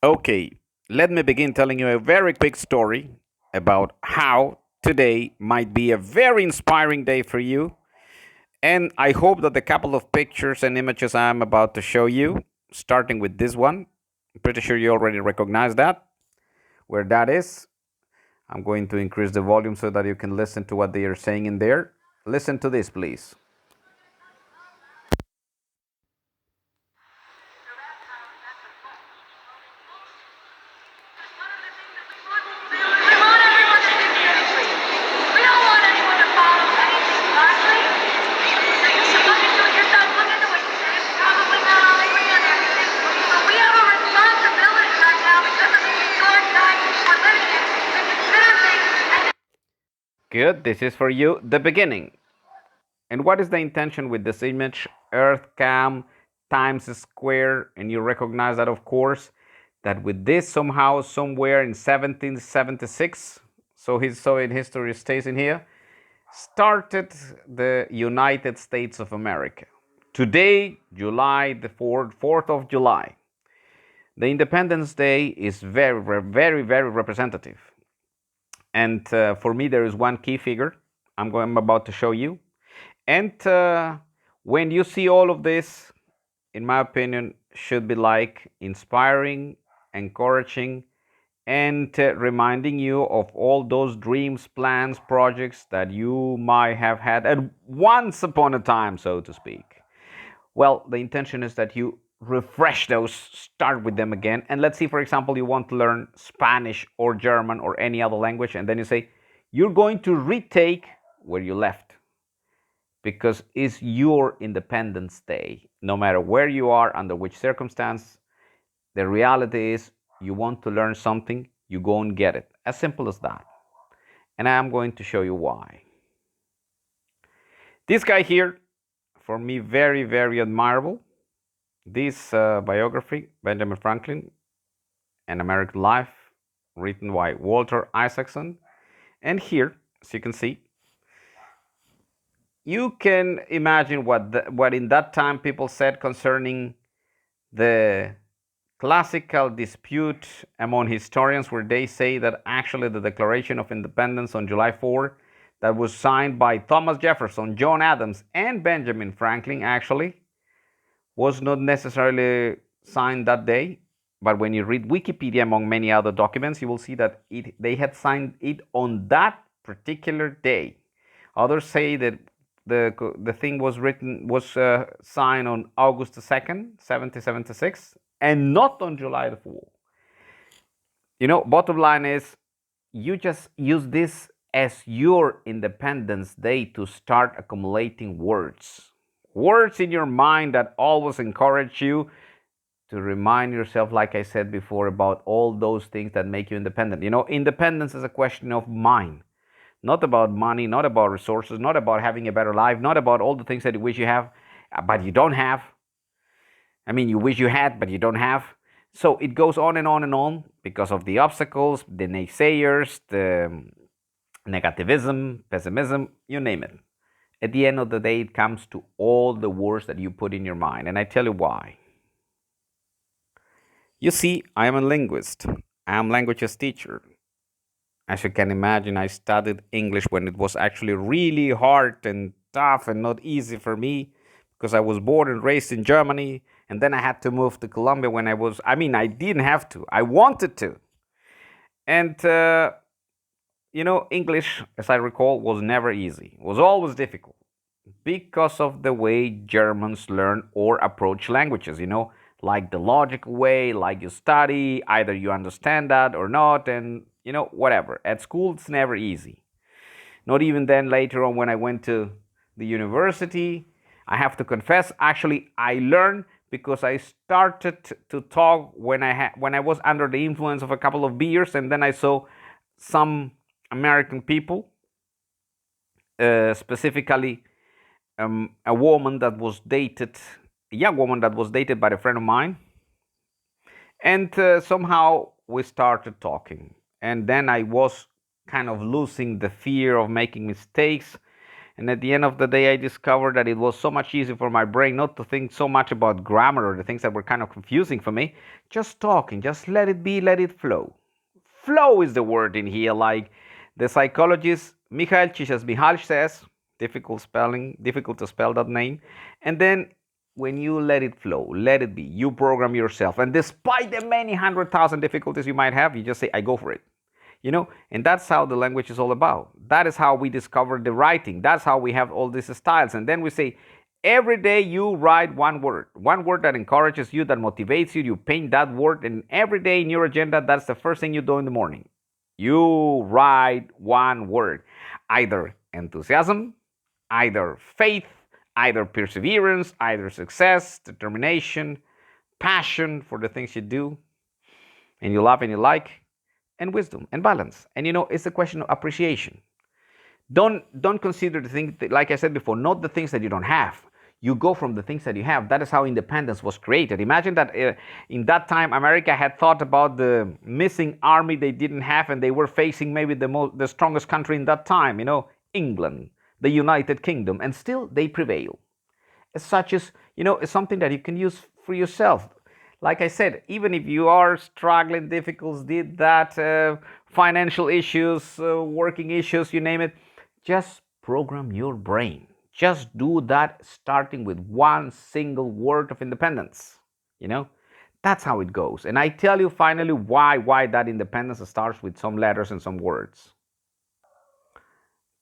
Okay, let me begin telling you a very quick story about how today might be a very inspiring day for you. And I hope that the couple of pictures and images I'm about to show you, starting with this one, I'm pretty sure you already recognize that, where that is. I'm going to increase the volume so that you can listen to what they are saying in there. Listen to this, please. Good, this is for you, the beginning. And what is the intention with this image? Earth cam Times Square, and you recognize that, of course, that with this somehow, somewhere in 1776, so in history stays in here, started the United States of America. Today, July the 4th of July. The Independence Day is very, very, very representative. And for me, there is one key figure I'm about to show you. And when you see all of this, in my opinion, should be like inspiring, encouraging, and reminding you of all those dreams, plans, projects that you might have had at once upon a time, so to speak. Well, the intention is that you refresh those, start with them again. And let's see, for example, you want to learn Spanish or German or any other language, and then you say, you're going to retake where you left because it's your Independence Day. No matter where you are, under which circumstance, the reality is you want to learn something, you go and get it. As simple as that. And I am going to show you why. This guy here, for me, very, very admirable. This biography, Benjamin Franklin, An American Life, written by Walter Isaacson. And here, as you can see, you can imagine what in that time people said concerning the classical dispute among historians, where they say that actually the Declaration of Independence on July 4, that was signed by Thomas Jefferson, John Adams, and Benjamin Franklin, actually was not necessarily signed that day. But when you read Wikipedia, among many other documents, you will see that they had signed it on that particular day. Others say that the thing was signed on August the 2nd, 1776, and not on July the 4th. Bottom line is, you just use this as your Independence Day to start accumulating words. Words in your mind that always encourage you to remind yourself, like I said before, about all those things that make you independent. Independence is a question of mind, not about money, not about resources, not about having a better life, not about all the things that you wish you have, but you don't have. I mean, you wish you had, but you don't have. So it goes on and on and on because of the obstacles, the naysayers, the negativism, pessimism, you name it. At the end of the day, it comes to all the words that you put in your mind. And I tell you why. You see, I am a linguist. I am languages teacher. As you can imagine, I studied English when it was actually really hard and tough and not easy for me because I was born and raised in Germany, and then I had to move to Colombia when I didn't have to. I wanted to. And English, as I recall, was never easy. It was always difficult because of the way Germans learn or approach languages, like the logical way, like you study, either you understand that or not, and, whatever. At school, it's never easy. Not even then later on when I went to the university, I have to confess, actually, I learned because I started to talk when I was under the influence of a couple of beers, and then I saw some American people, specifically a woman that was dated, a young woman that was dated by a friend of mine, and somehow we started talking, and then I was kind of losing the fear of making mistakes, And at the end of the day, I discovered that it was so much easier for my brain not to think so much about grammar or the things that were kind of confusing for me. Just talking, just let it be, let it flow. Flow is the word in here, like the psychologist Michael Csikszentmihalyi says, difficult spelling, difficult to spell that name. And then when you let it flow, let it be, you program yourself. And despite the many 100,000 difficulties you might have, you just say, I go for it. And that's how the language is all about. That is how we discover the writing. That's how we have all these styles. And then we say, every day you write one word that encourages you, that motivates you. You paint that word, and every day in your agenda, that's the first thing you do in the morning. You write one word, either enthusiasm, either faith, either perseverance, either success, determination, passion for the things you do and you love and you like, and wisdom and balance. And it's a question of appreciation. Don't consider the things that, like I said before, not the things that you don't have. You go from the things that you have. That is how independence was created. Imagine that in that time America had thought about the missing army they didn't have, and they were facing maybe the strongest country in that time, England, the United Kingdom, and still they prevail. As such as, it's something that you can use for yourself. Like I said, even if you are struggling, difficulties, did that, financial issues, working issues, you name it, just program your brain. Just do that, starting with one single word of independence. You know, that's how it goes. And I tell you finally why that independence starts with some letters and some words.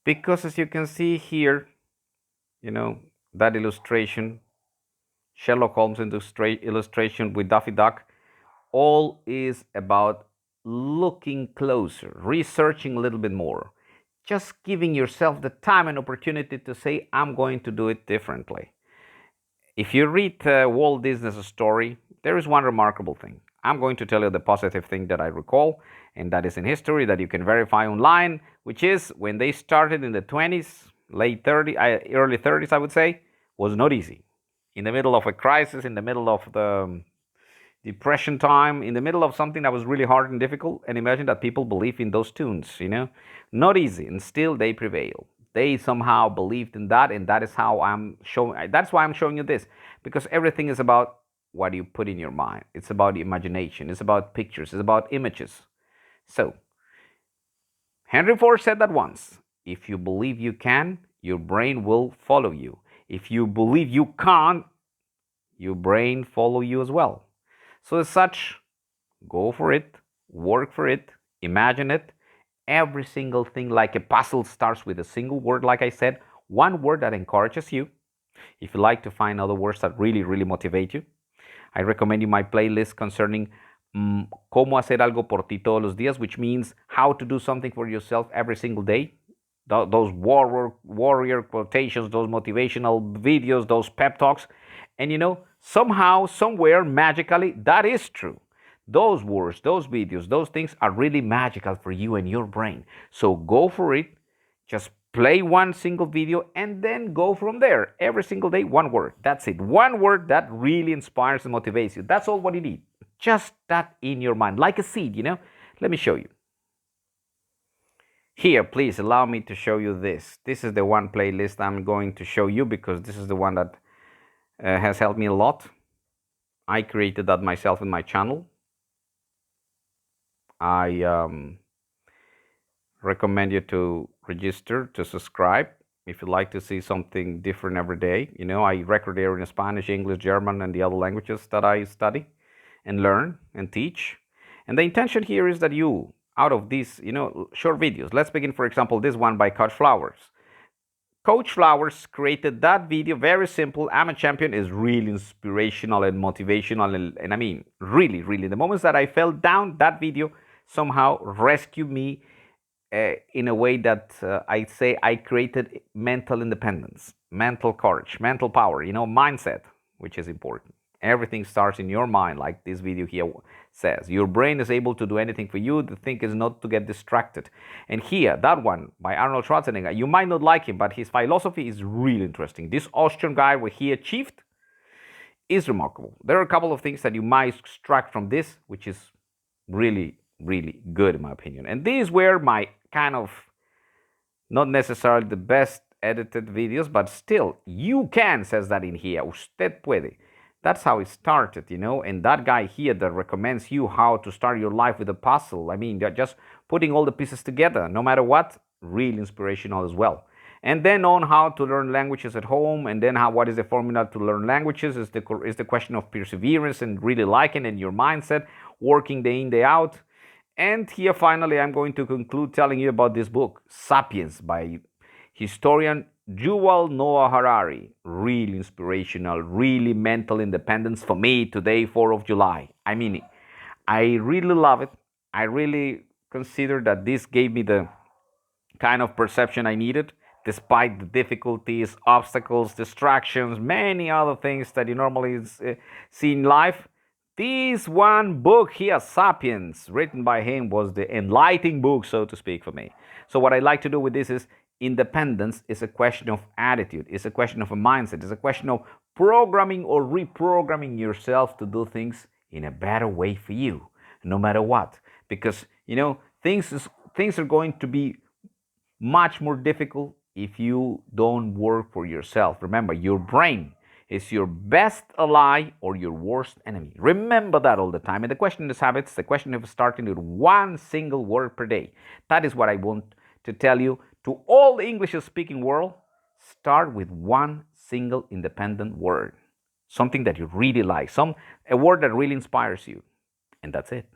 Because as you can see here, that illustration, Sherlock Holmes illustration with Daffy Duck, all is about looking closer, researching a little bit more, just giving yourself the time and opportunity to say, I'm going to do it differently. If you read Walt Disney's story, there is one remarkable thing. I'm going to tell you the positive thing that I recall, and that is in history that you can verify online, which is when they started in the 20s, late 30s, early 30s, I would say, was not easy. In the middle of a crisis, in the middle of the depression time, in the middle of something that was really hard and difficult, and imagine that people believe in those tunes, not easy, and still they prevail. They somehow believed in that, and that is how I'm showing. That's why I'm showing you this, because everything is about what you put in your mind. It's about imagination. It's about pictures. It's about images. So Henry Ford said that once: if you believe you can, your brain will follow you. If you believe you can't, your brain follow you as well. So as such, go for it, work for it, imagine it. Every single thing, like a puzzle, starts with a single word, like I said, one word that encourages you. If you like to find other words that really, really motivate you, I recommend you my playlist concerning cómo hacer algo por ti todos los días, which means how to do something for yourself every single day. Those warrior quotations, those motivational videos, those pep talks. And somehow, somewhere, magically, that is true. Those words, those videos, those things are really magical for you and your brain. So go for it. Just play one single video and then go from there. Every single day, one word. That's it. One word that really inspires and motivates you. That's all what you need. Just that in your mind, like a seed, Let me show you. Here, please allow me to show you this. This is the one playlist I'm going to show you because this is the one that has helped me a lot. I created that myself in my channel. I recommend you to register, to subscribe if you'd like to see something different every day. I record there in Spanish, English, German, and the other languages that I study and learn and teach. And the intention here is that you, out of these, short videos, let's begin, for example, this one by Coach Flowers. Coach Flowers created that video, very simple. I'm a champion is really inspirational and motivational. And I mean, really, really, the moments that I fell down, that video somehow rescued me in a way that I say I created mental independence, mental courage, mental power, mindset, which is important. Everything starts in your mind, like this video here says. Your brain is able to do anything for you. The thing is not to get distracted. And here, that one by Arnold Schwarzenegger, you might not like him, but his philosophy is really interesting. This Austrian guy, what he achieved, is remarkable. There are a couple of things that you might extract from this, which is really, really good in my opinion. And these were my kind of, not necessarily the best edited videos, but still, you can, says that in here. Usted puede. That's how it started, And that guy here that recommends you how to start your life with a puzzle. I mean, they're just putting all the pieces together, no matter what, really inspirational as well. And then on how to learn languages at home, and then what is the formula to learn languages is the question of perseverance and really liking and your mindset, working day in, day out. And here, finally, I'm going to conclude telling you about this book, Sapiens, by historian Yuval Noah Harari. Really inspirational, really mental independence for me today, 4th of July. I mean, I really love it. I really consider that this gave me the kind of perception I needed, despite the difficulties, obstacles, distractions, many other things that you normally see in life. This one book here, Sapiens, written by him, was the enlightening book, so to speak, for me. So, what I like to do with this is independence is a question of attitude, it's a question of a mindset, it's a question of programming or reprogramming yourself to do things in a better way for you, no matter what. Because, things are going to be much more difficult if you don't work for yourself. Remember, your brain is your best ally or your worst enemy. Remember that all the time. And the question is habits, the question of starting with one single word per day. That is what I want to tell you to all the English speaking world. Start with one single independent word. Something that you really like, a word that really inspires you. And that's it.